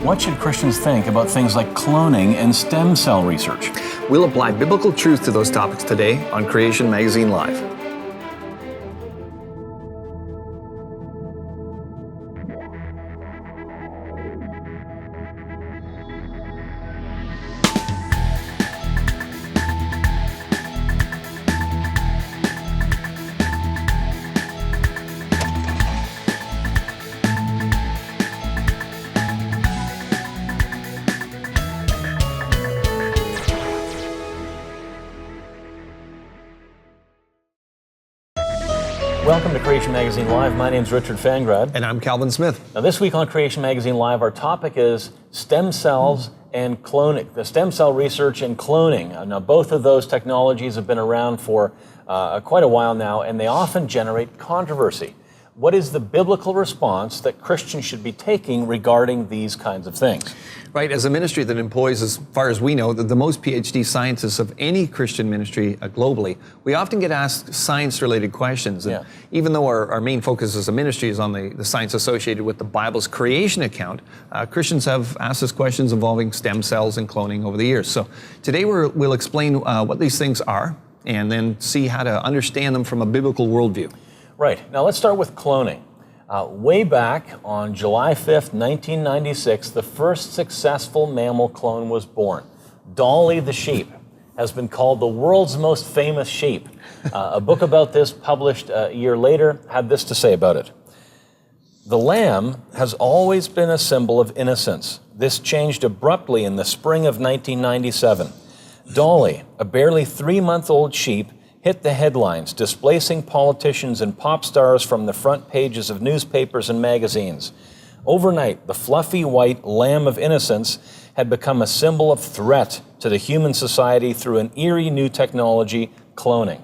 What should Christians think about things like cloning and stem cell research? We'll apply biblical truth to those topics today on Creation Magazine Live. Welcome to Creation Magazine Live. My name's Richard Fangrad. And I'm Calvin Smith. Now this week on Creation Magazine Live, our topic is stem cells and cloning, the stem cell research and cloning. Now both of those technologies have been around for quite a while now, and they often generate controversy. What is the biblical response that Christians should be taking regarding these kinds of things? Right, as a ministry that employs, as far as we know, the most PhD scientists of any Christian ministry globally, we often get asked science-related questions. And even though our main focus as a ministry is on the science associated with the Bible's creation account, Christians have asked us questions involving stem cells and cloning over the years. So today we'll explain what these things are and then see how to understand them from a biblical worldview. Right. Now let's start with cloning. Way back on July 5th, 1996, the first successful mammal clone was born. Dolly the sheep has been called the world's most famous sheep. A book about this, published a year later, had this to say about it. The lamb has always been a symbol of innocence. This changed abruptly in the spring of 1997. Dolly, a barely 3-month-old sheep, hit the headlines, displacing politicians and pop stars from the front pages of newspapers and magazines. Overnight, the fluffy white lamb of innocence had become a symbol of threat to the human society through an eerie new technology, cloning.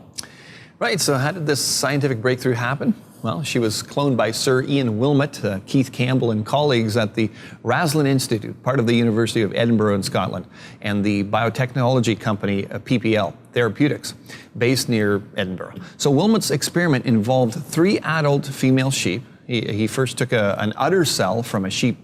Right, so how did this scientific breakthrough happen? Well, she was cloned by Sir Ian Wilmot, Keith Campbell and colleagues at the Raslin Institute, part of the University of Edinburgh in Scotland, and the biotechnology company PPL Therapeutics, based near Edinburgh. So Wilmot's experiment involved 3 adult female sheep. He first took an udder cell from a sheep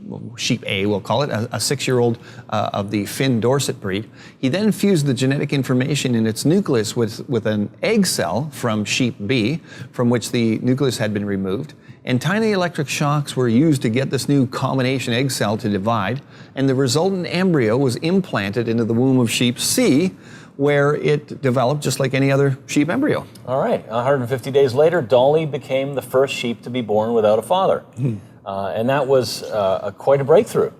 A, we'll call it, a 6-year-old of the Finn Dorset breed. He then fused the genetic information in its nucleus with an egg cell from sheep B, from which the nucleus had been removed. And tiny electric shocks were used to get this new combination egg cell to divide, and the resultant embryo was implanted into the womb of sheep C, where it developed just like any other sheep embryo. All right, 150 days later, Dolly became the first sheep to be born without a father. And that was quite a breakthrough.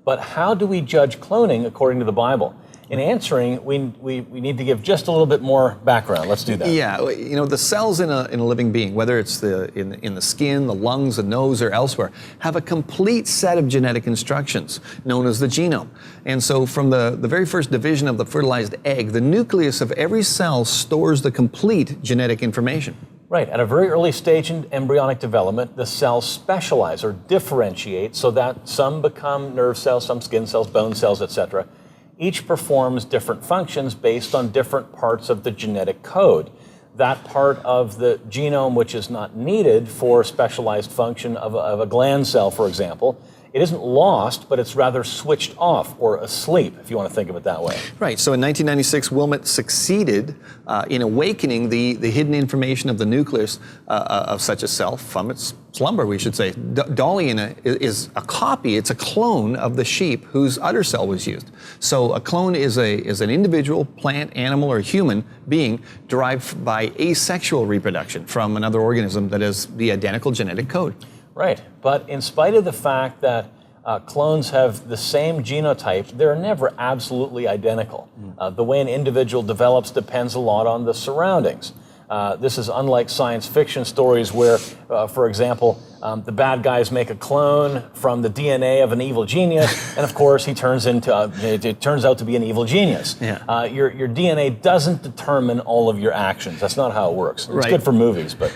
But how do we judge cloning according to the Bible? In answering, we need to give just a little bit more background. Let's do that. Yeah, you know, the cells in a living being, whether it's in the skin, the lungs, the nose, or elsewhere, have a complete set of genetic instructions known as the genome. And so from the very first division of the fertilized egg, the nucleus of every cell stores the complete genetic information. Right. At a very early stage in embryonic development, the cells specialize or differentiate so that some become nerve cells, some skin cells, bone cells, etc. Each performs different functions based on different parts of the genetic code. That part of the genome which is not needed for specialized function of a gland cell, for example, it isn't lost, but it's rather switched off or asleep, if you want to think of it that way. Right. So in 1996, Wilmot succeeded in awakening the hidden information of the nucleus of such a cell from its slumber, we should say. Dolly is a copy, it's a clone of the sheep whose udder cell was used. So a clone is an individual, plant, animal, or human being derived by asexual reproduction from another organism that has the identical genetic code. Right, but in spite of the fact that clones have the same genotype, they're never absolutely identical. The way an individual develops depends a lot on the surroundings. This is unlike science fiction stories where, for example, the bad guys make a clone from the DNA of an evil genius, and of course it turns out to be an evil genius. Yeah. Your DNA doesn't determine all of your actions. That's not how it works. It's good for movies, but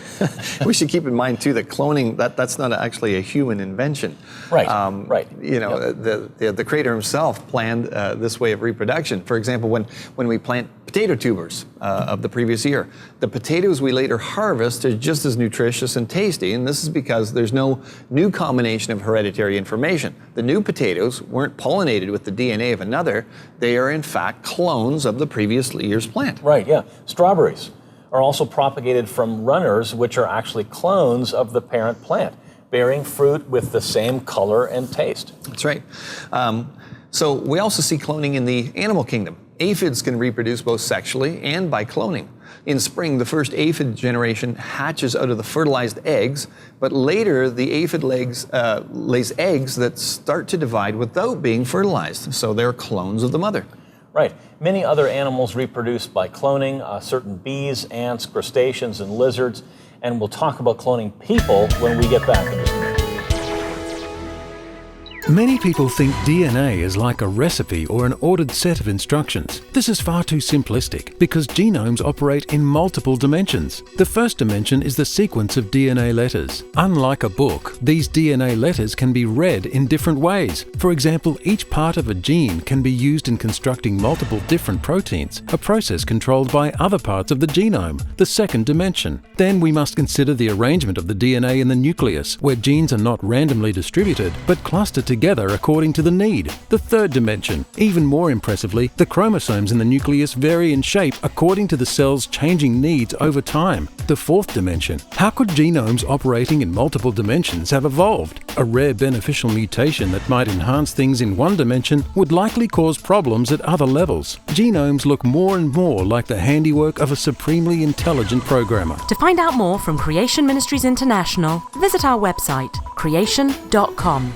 we should keep in mind too that cloning that's not actually a human invention. Right. Right. You know, the creator himself planned this way of reproduction. For example, when we plant potato tubers of the previous year, the potatoes we later harvest are just as nutritious and tasty tasty, and this is because there's no new combination of hereditary information. The new potatoes weren't pollinated with the DNA of another. They are in fact clones of the previous year's plant. Right, yeah. Strawberries are also propagated from runners, which are actually clones of the parent plant, bearing fruit with the same color and taste. That's right. So we also see cloning in the animal kingdom. Aphids can reproduce both sexually and by cloning. In spring, the first aphid generation hatches out of the fertilized eggs, but later the aphid lays eggs that start to divide without being fertilized. So they're clones of the mother. Right. Many other animals reproduce by cloning, certain bees, ants, crustaceans, and lizards. And we'll talk about cloning people when we get back in just a minute. Many people think DNA is like a recipe or an ordered set of instructions. This is far too simplistic because genomes operate in multiple dimensions. The first dimension is the sequence of DNA letters. Unlike a book, these DNA letters can be read in different ways. For example, each part of a gene can be used in constructing multiple different proteins, a process controlled by other parts of the genome, the second dimension. Then we must consider the arrangement of the DNA in the nucleus, where genes are not randomly distributed, but clustered together according to the need. The third dimension. Even more impressively, the chromosomes in the nucleus vary in shape according to the cell's changing needs over time. The fourth dimension. How could genomes operating in multiple dimensions have evolved? A rare beneficial mutation that might enhance things in one dimension would likely cause problems at other levels. Genomes look more and more like the handiwork of a supremely intelligent programmer. To find out more from Creation Ministries International, visit our website, creation.com.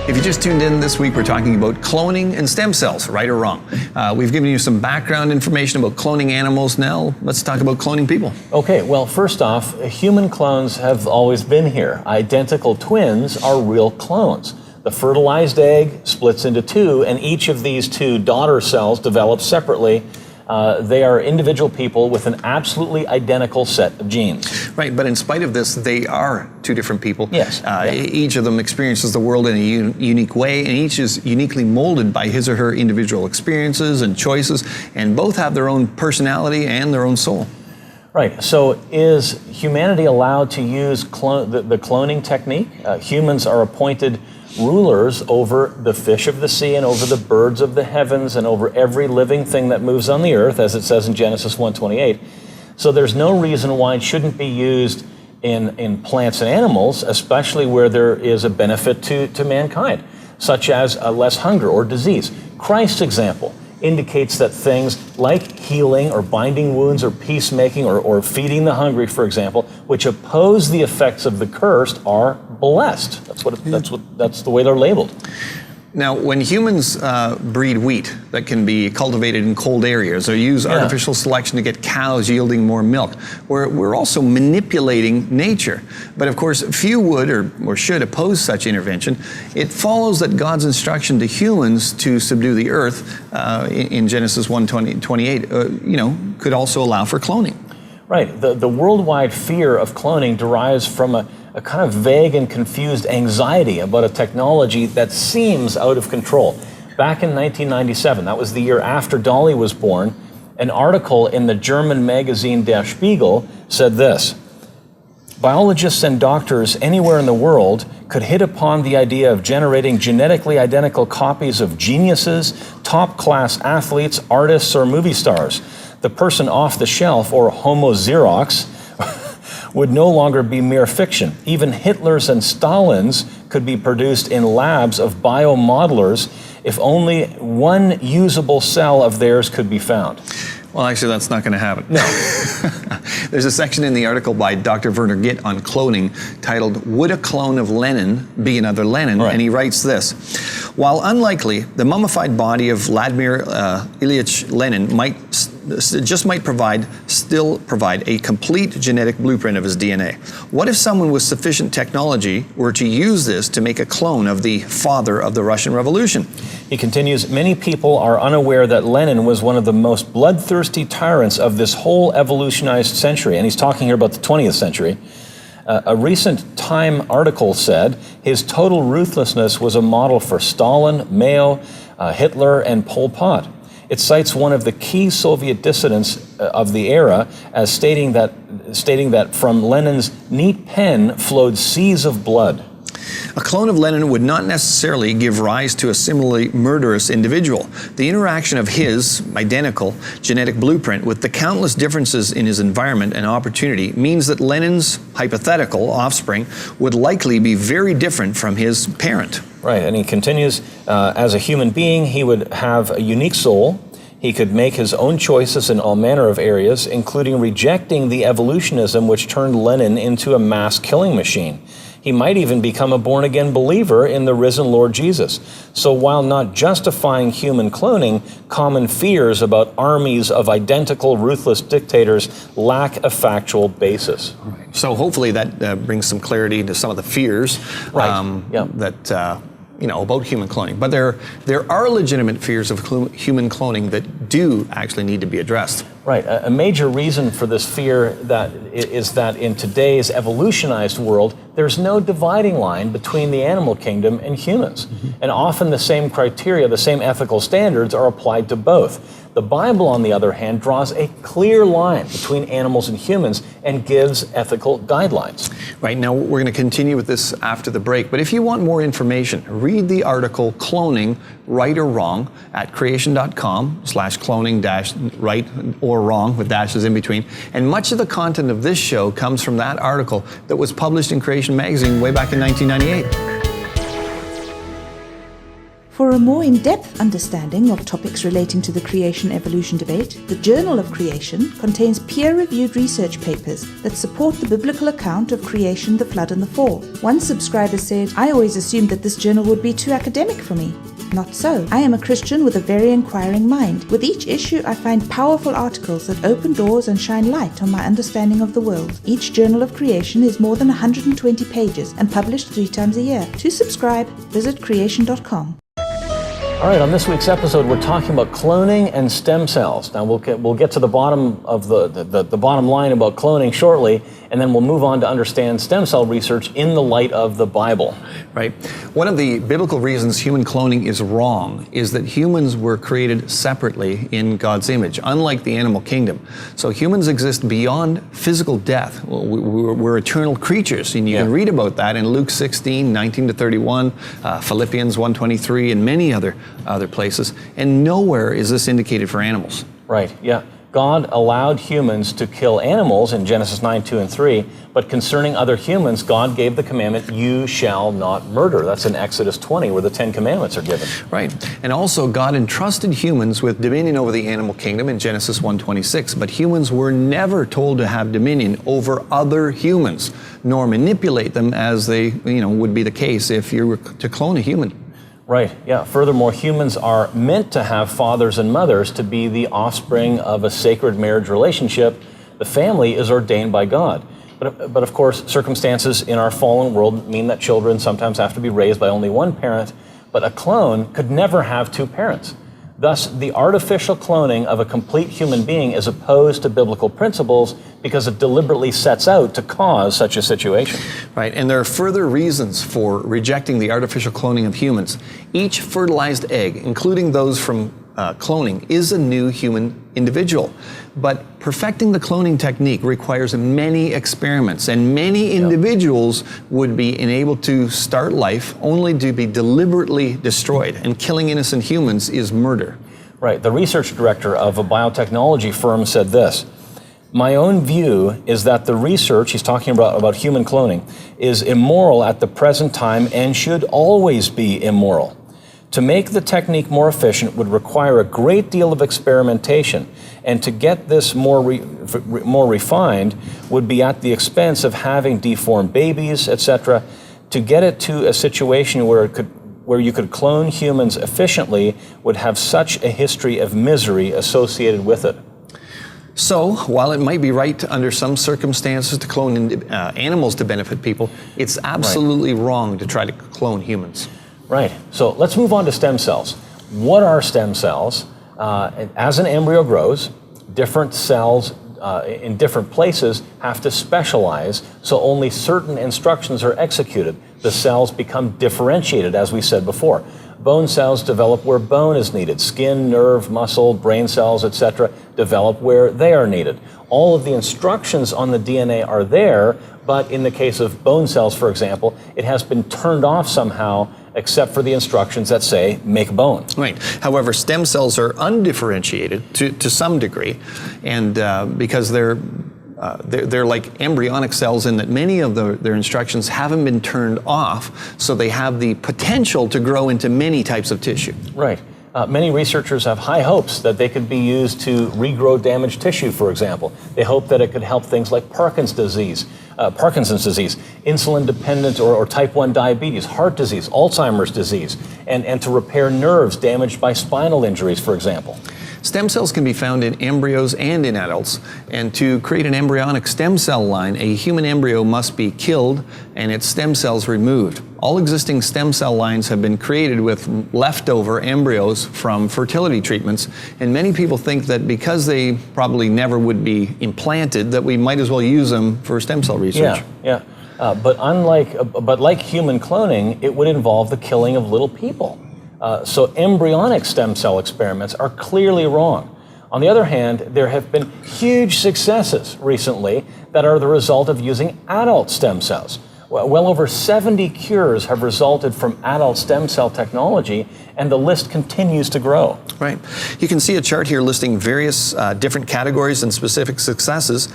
If you just tuned in this week, we're talking about cloning and stem cells, right or wrong. We've given you some background information about cloning animals. Now, let's talk about cloning people. Okay, well, first off, human clones have always been here. Identical twins are real clones. The fertilized egg splits into two, and each of these two daughter cells develops separately. They are individual people with an absolutely identical set of genes. Right, but in spite of this, they are two different people. Yes. Each of them experiences the world in a unique way, and each is uniquely molded by his or her individual experiences and choices, and both have their own personality and their own soul. Right, so is humanity allowed to use the cloning technique? Humans are appointed rulers over the fish of the sea and over the birds of the heavens and over every living thing that moves on the earth, as it says in Genesis 1:28. So there's no reason why it shouldn't be used in plants and animals, especially where there is a benefit to mankind, such as less hunger or disease. Christ's example indicates that things like healing or binding wounds or peacemaking or feeding the hungry, for example, which oppose the effects of the cursed, are blessed. That's the way they're labeled. Now, when humans breed wheat that can be cultivated in cold areas or use artificial selection to get cows yielding more milk, we're also manipulating nature. But of course, few would or should oppose such intervention. It follows that God's instruction to humans to subdue the earth in Genesis 1:28, could also allow for cloning. Right. The worldwide fear of cloning derives from a kind of vague and confused anxiety about a technology that seems out of control. Back in 1997, that was the year after Dolly was born, an article in the German magazine Der Spiegel said this: biologists and doctors anywhere in the world could hit upon the idea of generating genetically identical copies of geniuses, top-class athletes, artists, or movie stars. The person off the shelf, or Homo Xerox, would no longer be mere fiction. Even Hitlers and Stalins could be produced in labs of biomodelers if only one usable cell of theirs could be found. Well, actually, that's not going to happen. No. There's a section in the article by Dr. Werner Gitt on cloning titled, "Would a Clone of Lenin Be Another Lenin?" Right. And he writes this: while unlikely, the mummified body of Vladimir Ilyich Lenin might still provide a complete genetic blueprint of his DNA. What if someone with sufficient technology were to use this to make a clone of the father of the Russian Revolution? He continues, many people are unaware that Lenin was one of the most bloodthirsty tyrants of this whole evolutionized century. And he's talking here about the 20th century. A recent Time article said his total ruthlessness was a model for Stalin, Mao, Hitler, and Pol Pot. It cites one of the key Soviet dissidents of the era as stating that from Lenin's neat pen flowed seas of blood. A clone of Lenin would not necessarily give rise to a similarly murderous individual. The interaction of his identical genetic blueprint with the countless differences in his environment and opportunity means that Lenin's hypothetical offspring would likely be very different from his parent. Right, and he continues, as a human being, he would have a unique soul. He could make his own choices in all manner of areas, including rejecting the evolutionism which turned Lenin into a mass killing machine. He might even become a born-again believer in the risen Lord Jesus. So while not justifying human cloning, common fears about armies of identical, ruthless dictators lack a factual basis. So hopefully that brings some clarity to some of the fears that about human cloning. But there are legitimate fears of human cloning that do actually need to be addressed. Right. A major reason for this fear is that in today's evolutionized world, there's no dividing line between the animal kingdom and humans. Mm-hmm. And often the same criteria, the same ethical standards are applied to both. The Bible, on the other hand, draws a clear line between animals and humans and gives ethical guidelines. Right, now we're going to continue with this after the break, but if you want more information, read the article Cloning, Right or Wrong at creation.com/cloning-right or wrong with dashes in between. And much of the content of this show comes from that article that was published in Creation magazine way back in 1998. For a more in-depth understanding of topics relating to the creation-evolution debate, the Journal of Creation contains peer-reviewed research papers that support the biblical account of creation, the flood, and the fall. One subscriber said, "I always assumed that this journal would be too academic for me." Not so. I am a Christian with a very inquiring mind. With each issue, I find powerful articles that open doors and shine light on my understanding of the world. Each Journal of Creation is more than 120 pages and published 3 times a year. To subscribe, visit creation.com. All right, on this week's episode, we're talking about cloning and stem cells. Now, we'll get to the bottom of the bottom line about cloning shortly, and then we'll move on to understand stem cell research in the light of the Bible. Right. One of the biblical reasons human cloning is wrong is that humans were created separately in God's image, unlike the animal kingdom. So humans exist beyond physical death. We're eternal creatures, and you can read about that in Luke 16:19-31, Philippians 1:23, and many other places. And nowhere is this indicated for animals. Right, yeah. God allowed humans to kill animals in Genesis 9:2-3, but concerning other humans, God gave the commandment, "You shall not murder." That's in Exodus 20, where the 10 Commandments are given. Right. And also, God entrusted humans with dominion over the animal kingdom in Genesis 1:26, but humans were never told to have dominion over other humans, nor manipulate them as they, would be the case if you were to clone a human. Right, yeah. Furthermore, humans are meant to have fathers and mothers to be the offspring of a sacred marriage relationship. The family is ordained by God. But of course, circumstances in our fallen world mean that children sometimes have to be raised by only one parent, but a clone could never have 2 parents. Thus, the artificial cloning of a complete human being is opposed to biblical principles because it deliberately sets out to cause such a situation. Right, and there are further reasons for rejecting the artificial cloning of humans. Each fertilized egg, including those from cloning, is a new human individual. But perfecting the cloning technique requires many experiments, and many individuals would be enabled to start life only to be deliberately destroyed, and killing innocent humans is murder. Right. The research director of a biotechnology firm said this: "My own view is that the research," he's talking about human cloning, "is immoral at the present time and should always be immoral. To make the technique more efficient would require a great deal of experimentation, and to get this more refined would be at the expense of having deformed babies, etc. To get it to a situation where you could clone humans efficiently would have such a history of misery associated with it." So, while it might be right under some circumstances to clone animals to benefit people, it's absolutely wrong to try to clone humans. Right. So let's move on to stem cells. What are stem cells? As an embryo grows, different cells in different places have to specialize, so only certain instructions are executed. The cells become differentiated, as we said before. Bone cells develop where bone is needed. Skin, nerve, muscle, brain cells, etc. develop where they are needed. All of the instructions on the DNA are there, but in the case of bone cells, for example, it has been turned off somehow, except for the instructions that say, make bone. Right. However, stem cells are undifferentiated to some degree, and because they're like embryonic cells in that many of their instructions haven't been turned off, so they have the potential to grow into many types of tissue. Right. Many researchers have high hopes that they could be used to regrow damaged tissue, for example. They hope that it could help things like Parkinson's disease, insulin-dependent or type 1 diabetes, heart disease, Alzheimer's disease, and to repair nerves damaged by spinal injuries, for example. Stem cells can be found in embryos and in adults, and to create an embryonic stem cell line, a human embryo must be killed and its stem cells removed. All existing stem cell lines have been created with leftover embryos from fertility treatments, and many people think that because they probably never would be implanted, that we might as well use them for stem cell research. Yeah. But like human cloning, it would involve the killing of little people. So embryonic stem cell experiments are clearly wrong. On the other hand, there have been huge successes recently that are the result of using adult stem cells. Well over 70 cures have resulted from adult stem cell technology, and the list continues to grow. Right. You can see a chart here listing various different categories and specific successes.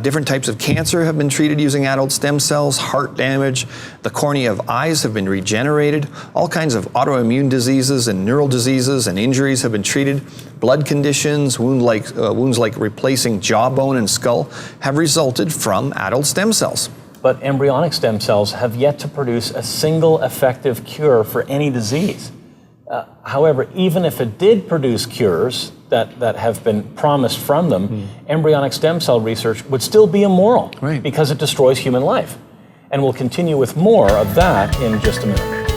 Different types of cancer have been treated using adult stem cells, heart damage, the cornea of eyes have been regenerated, all kinds of autoimmune diseases and neural diseases and injuries have been treated, blood conditions, wounds like replacing jawbone and skull have resulted from adult stem cells. But embryonic stem cells have yet to produce a single effective cure for any disease. However, even if it did produce cures that have been promised from them, embryonic stem cell research would still be immoral, right, because it destroys human life. And we'll continue with more of that in just a minute.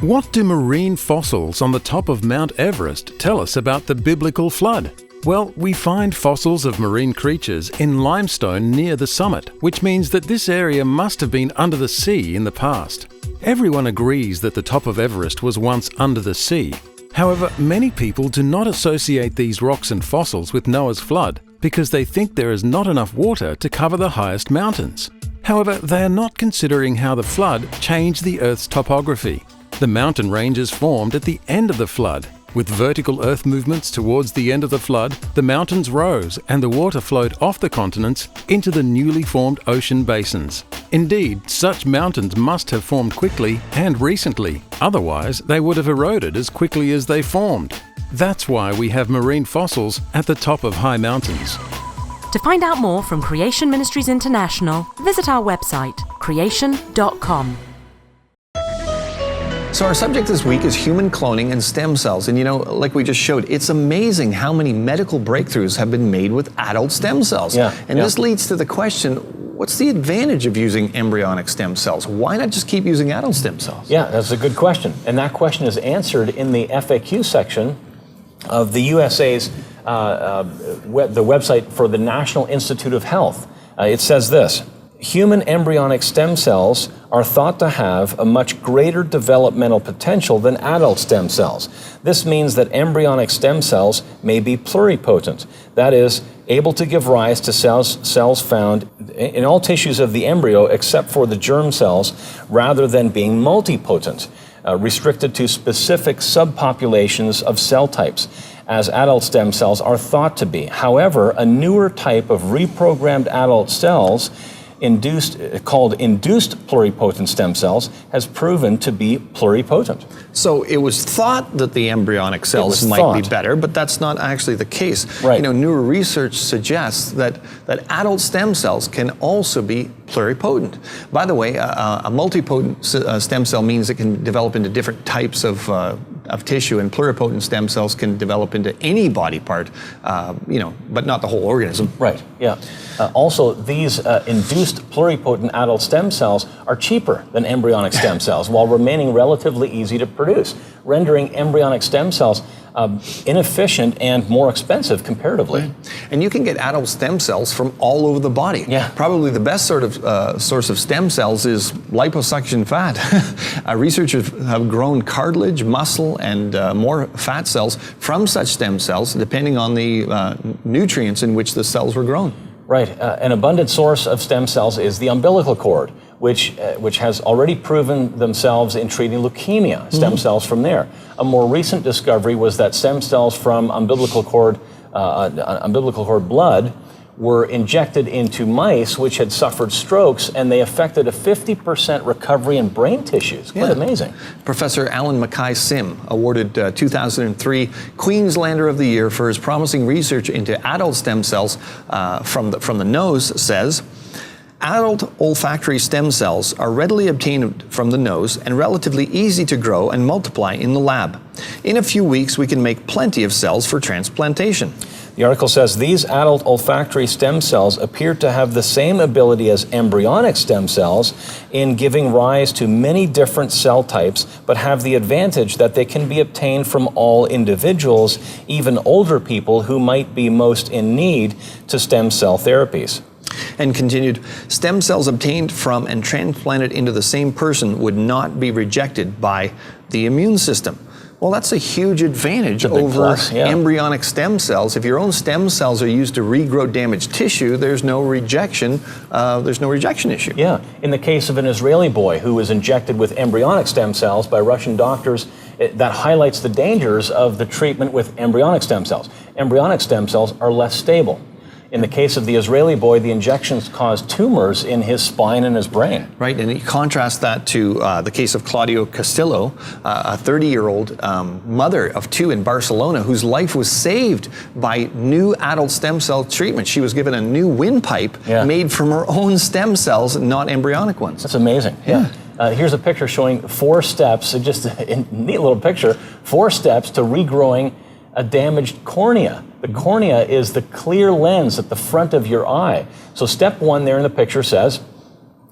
What do marine fossils on the top of Mount Everest tell us about the biblical flood? Well, we find fossils of marine creatures in limestone near the summit, which means that this area must have been under the sea in the past. Everyone agrees that the top of Everest was once under the sea. However, many people do not associate these rocks and fossils with Noah's flood because they think there is not enough water to cover the highest mountains. However, they are not considering how the flood changed the Earth's topography. The mountain ranges formed at the end of the flood. With vertical earth movements towards the end of the flood, the mountains rose and the water flowed off the continents into the newly formed ocean basins. Indeed, such mountains must have formed quickly and recently, otherwise they would have eroded as quickly as they formed. That's why we have marine fossils at the top of high mountains. To find out more from Creation Ministries International, visit our website, creation.com. So our subject this week is human cloning and stem cells. And like we just showed, it's amazing how many medical breakthroughs have been made with adult stem cells. This leads to the question, what's the advantage of using embryonic stem cells? Why not just keep using adult stem cells? Yeah, that's a good question. And that question is answered in the FAQ section of the USA's the website for the National Institute of Health. It says this: human embryonic stem cells are thought to have a much greater developmental potential than adult stem cells. This means that embryonic stem cells may be pluripotent, that is, able to give rise to cells found in all tissues of the embryo except for the germ cells, rather than being multipotent, restricted to specific subpopulations of cell types, as adult stem cells are thought to be. However, a newer type of reprogrammed adult cells called induced pluripotent stem cells has proven to be pluripotent. So it was thought that the embryonic cells might be better, but that's not actually the case. Right. Newer research suggests that adult stem cells can also be pluripotent. By the way, a multipotent stem cell means it can develop into different types of tissue, and pluripotent stem cells can develop into any body part, but not the whole organism. Right, yeah. Also, these induced pluripotent adult stem cells are cheaper than embryonic stem cells while remaining relatively easy to produce, rendering embryonic stem cells inefficient and more expensive comparatively. And you can get adult stem cells from all over the body. Yeah. Probably the best sort of source of stem cells is liposuction fat. Researchers have grown cartilage, muscle, and more fat cells from such stem cells, depending on the nutrients in which the cells were grown. Right. An abundant source of stem cells is the umbilical cord, which has already proven themselves in treating leukemia, stem cells from there. A more recent discovery was that stem cells from umbilical cord blood were injected into mice which had suffered strokes, and they affected a 50% recovery in brain tissues. Quite amazing. Professor Alan Mackay-Sim, awarded 2003 Queenslander of the Year for his promising research into adult stem cells from the nose, says, adult olfactory stem cells are readily obtained from the nose and relatively easy to grow and multiply in the lab. In a few weeks, we can make plenty of cells for transplantation. The article says these adult olfactory stem cells appear to have the same ability as embryonic stem cells in giving rise to many different cell types, but have the advantage that they can be obtained from all individuals, even older people who might be most in need to stem cell therapies. And continued, stem cells obtained from and transplanted into the same person would not be rejected by the immune system. Well, that's a huge advantage over plus, yeah. embryonic stem cells. If your own stem cells are used to regrow damaged tissue, there's no rejection issue. Yeah. In the case of an Israeli boy who was injected with embryonic stem cells by Russian doctors, that highlights the dangers of the treatment with embryonic stem cells. Embryonic stem cells are less stable. In the case of the Israeli boy, the injections caused tumors in his spine and his brain. Right, and you contrast that to the case of Claudio Castillo, a 30-year-old mother of two in Barcelona whose life was saved by new adult stem cell treatment. She was given a new windpipe made from her own stem cells, not embryonic ones. That's amazing. Yeah. Here's a picture showing 4 steps, just a neat little picture, 4 steps to regrowing a damaged cornea. The cornea is the clear lens at the front of your eye. So step 1 there in the picture says,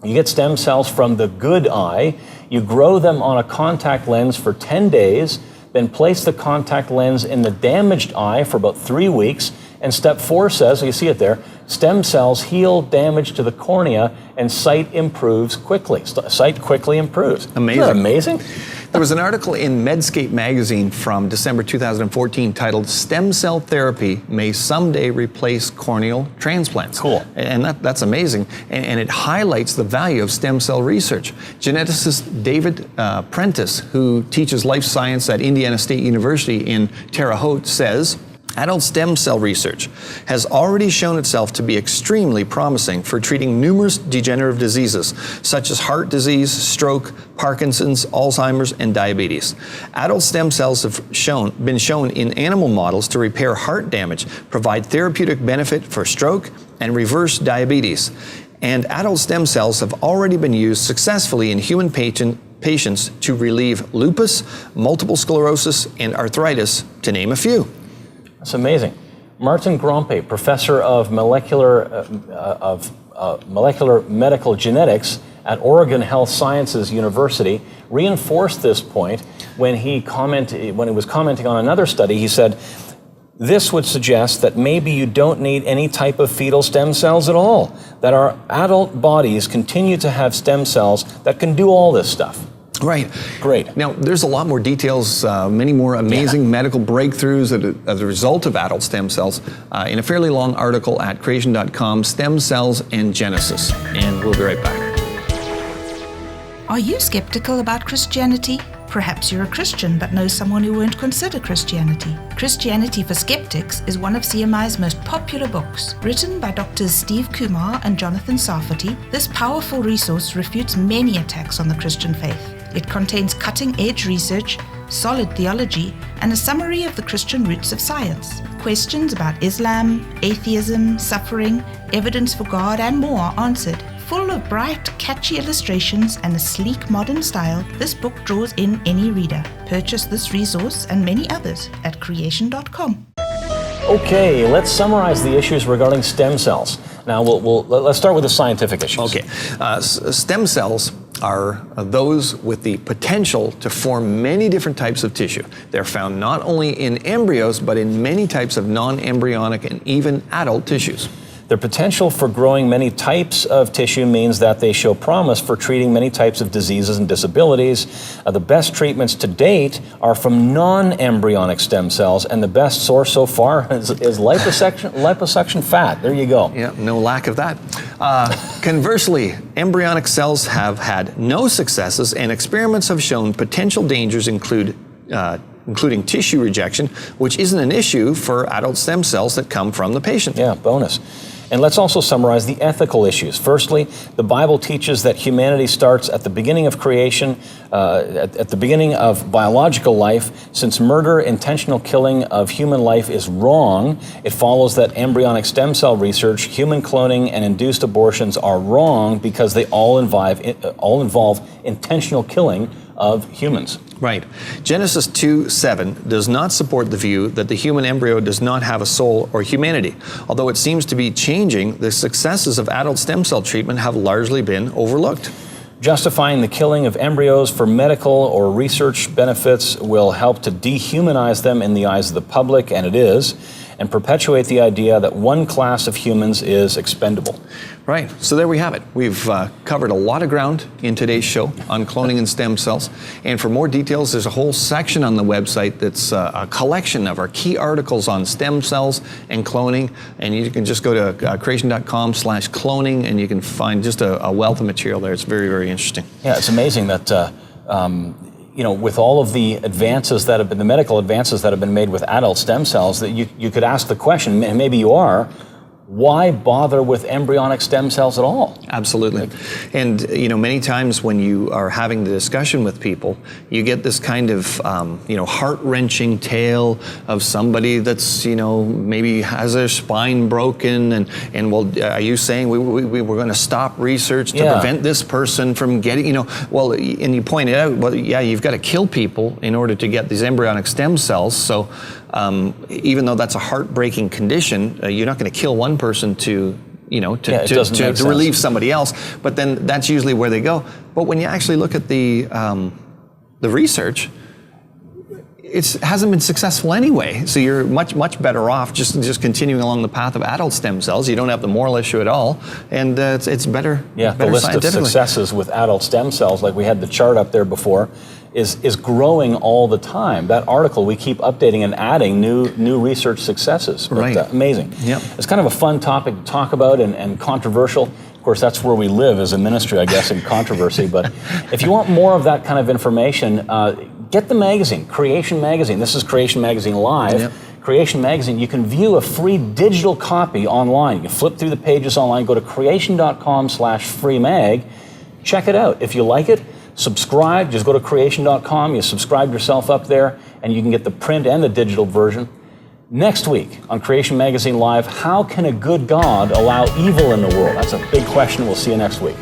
you get stem cells from the good eye, you grow them on a contact lens for 10 days, then place the contact lens in the damaged eye for about 3 weeks, and step 4 says, you see it there, stem cells heal damage to the cornea and sight improves quickly. Sight quickly improves. Amazing. Isn't that amazing? There was an article in Medscape magazine from December 2014 titled Stem Cell Therapy May Someday Replace Corneal Transplants. Cool. And that's amazing. And it highlights the value of stem cell research. Geneticist David Prentice, who teaches life science at Indiana State University in Terre Haute, says, adult stem cell research has already shown itself to be extremely promising for treating numerous degenerative diseases, such as heart disease, stroke, Parkinson's, Alzheimer's, and diabetes. Adult stem cells have been shown in animal models to repair heart damage, provide therapeutic benefit for stroke, and reverse diabetes. And adult stem cells have already been used successfully in human patients to relieve lupus, multiple sclerosis, and arthritis, to name a few. That's amazing. Martin Grompe, professor of molecular medical genetics at Oregon Health Sciences University, reinforced this point when he was commenting on another study. He said, this would suggest that maybe you don't need any type of fetal stem cells at all, that our adult bodies continue to have stem cells that can do all this stuff. Right. Great. Now, there's a lot more details, many more amazing medical breakthroughs as a result of adult stem cells in a fairly long article at creation.com, Stem Cells and Genesis. And we'll be right back. Are you skeptical about Christianity? Perhaps you're a Christian but know someone who won't consider Christianity. Christianity for Skeptics is one of CMI's most popular books. Written by Drs. Steve Kumar and Jonathan Sarfati, this powerful resource refutes many attacks on the Christian faith. It contains cutting-edge research, solid theology, and a summary of the Christian roots of science. Questions about Islam, atheism, suffering, evidence for God, and more are answered. Full of bright, catchy illustrations and a sleek modern style, this book draws in any reader. Purchase this resource and many others at creation.com. Okay, let's summarize the issues regarding stem cells. Now, let's start with the scientific issues. Okay, stem cells are those with the potential to form many different types of tissue. They're found not only in embryos, but in many types of non-embryonic and even adult tissues. Their potential for growing many types of tissue means that they show promise for treating many types of diseases and disabilities. The best treatments to date are from non-embryonic stem cells, and the best source so far is liposuction fat. There you go. Yeah, no lack of that. Conversely, embryonic cells have had no successes, and experiments have shown potential dangers including tissue rejection, which isn't an issue for adult stem cells that come from the patient. Yeah, bonus. And let's also summarize the ethical issues. Firstly, the Bible teaches that humanity starts at the beginning of creation, at the beginning of biological life. Since murder, intentional killing of human life is wrong, it follows that embryonic stem cell research, human cloning, and induced abortions are wrong because they all involve intentional killing of humans. Right. Genesis 2:7 does not support the view that the human embryo does not have a soul or humanity. Although it seems to be changing, the successes of adult stem cell treatment have largely been overlooked. Justifying the killing of embryos for medical or research benefits will help to dehumanize them in the eyes of the public, and it is, and perpetuate the idea that one class of humans is expendable. Right, so there we have it. We've covered a lot of ground in today's show on cloning and stem cells. And for more details, there's a whole section on the website that's a collection of our key articles on stem cells and cloning. And you can just go to creation.com/cloning and you can find just a wealth of material there. It's very, very interesting. Yeah, it's amazing that with all of the advances that have been, the medical advances that have been made with adult stem cells, that you could ask the question, and maybe you are, why bother with embryonic stem cells at all? Absolutely. And, many times when you are having the discussion with people, you get this kind of, heart-wrenching tale of somebody that's, maybe has their spine broken and well, are you saying we were going to stop research to prevent this person from getting, and you pointed out, well, yeah, you've got to kill people in order to get these embryonic stem cells. So even though that's a heartbreaking condition, you're not going to kill one person to relieve somebody else. But then that's usually where they go. But when you actually look at the research, it hasn't been successful anyway. So you're much better off just continuing along the path of adult stem cells. You don't have the moral issue at all, and it's better. Yeah, the list of successes with adult stem cells, like we had the chart up there before, is growing all the time. That article, we keep updating and adding new research successes. But, right. Amazing. Yep. It's kind of a fun topic to talk about and controversial. Of course, that's where we live as a ministry, I guess, in controversy. But if you want more of that kind of information, get the magazine, Creation Magazine. This is Creation Magazine Live. Yep. Creation Magazine, you can view a free digital copy online. You can flip through the pages online, go to creation.com/freemag, check it out. If you like it, subscribe. Just go to creation.com, you subscribe yourself up there, and you can get the print and the digital version. Next week on Creation Magazine Live, how can a good God allow evil in the world? That's a big question. We'll see you next week.